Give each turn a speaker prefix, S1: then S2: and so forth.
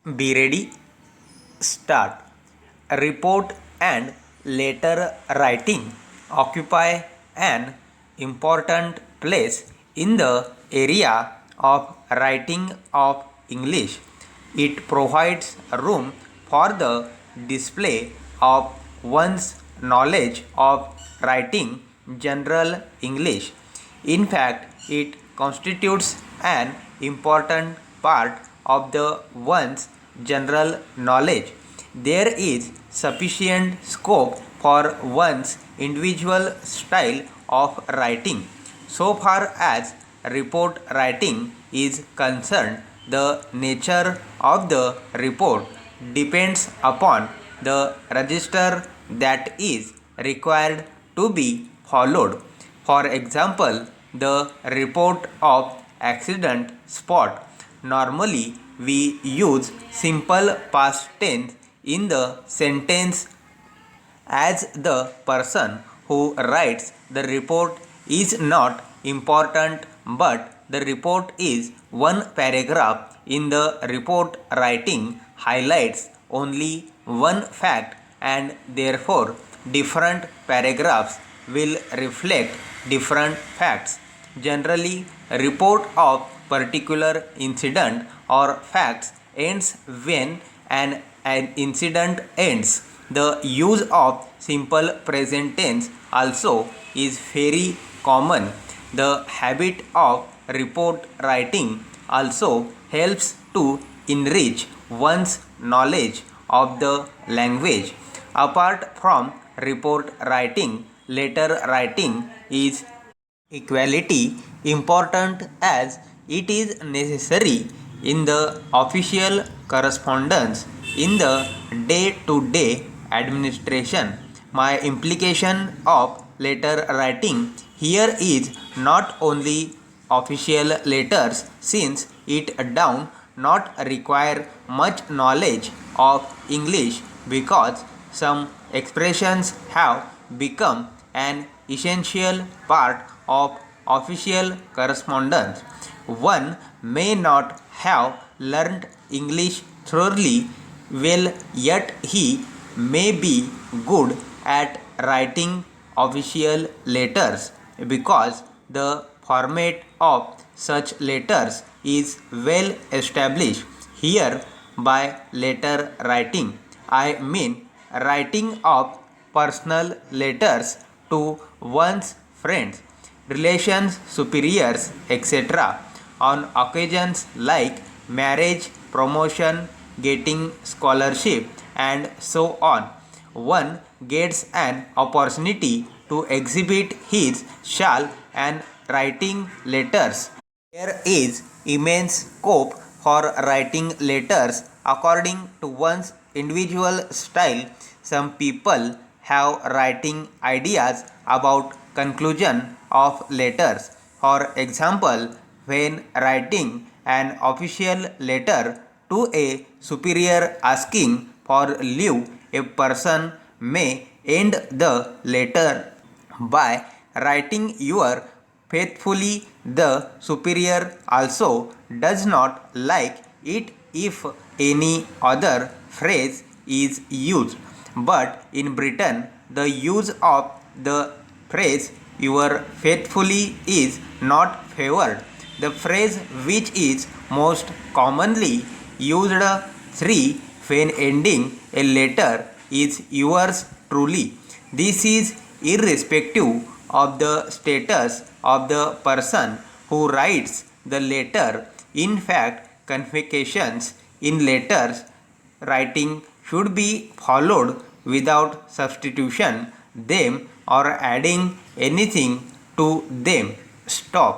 S1: Be ready, start. Report and letter writing occupy an important place in the area of writing of English. It provides room for the display of one's knowledge of writing general English. In fact, it constitutes an important part of the one's general knowledge. There is sufficient scope for one's individual style of writing. So far as report writing is concerned, the nature of the report depends upon the register that is required to be followed. For example, the report of accident spot. Normally, we use simple past tense in the sentence as the person who writes the report is not important, but the report is one paragraph in the report writing highlights only one fact, and therefore different paragraphs will reflect different facts. Generally, a report of particular incident or facts ends when an incident ends. The use of simple present tense also is very common. The habit of report writing also helps to enrich one's knowledge of the language. Apart from report writing, letter writing is equality important as it is necessary in the official correspondence in the day-to-day administration. My implication of letter writing here is not only official letters, since it does not require much knowledge of English, because some expressions have become an essential part of official correspondence. One may not have learnt English thoroughly well, yet he may be good at writing official letters, because the format of such letters is well established. Here, by letter writing, I mean writing of personal letters to one's friends, relations, superiors, etc. on occasions like marriage, promotion, getting scholarship, and so on. One gets an opportunity to exhibit his style and writing letters. There is immense scope for writing letters according to one's individual style. Some people have writing ideas about conclusion of letters. For example, when writing an official letter to a superior asking for leave, a person may end the letter by writing "your faithfully." The superior also does not like it if any other phrase is used. But in Britain, the use of the phrase "your faithfully" is not favored. The phrase which is most commonly used three when ending a letter is "yours truly." This is irrespective of the status of the person who writes the letter. In fact, convocations in letters writing should be followed without substitution them or adding anything to them. Stop.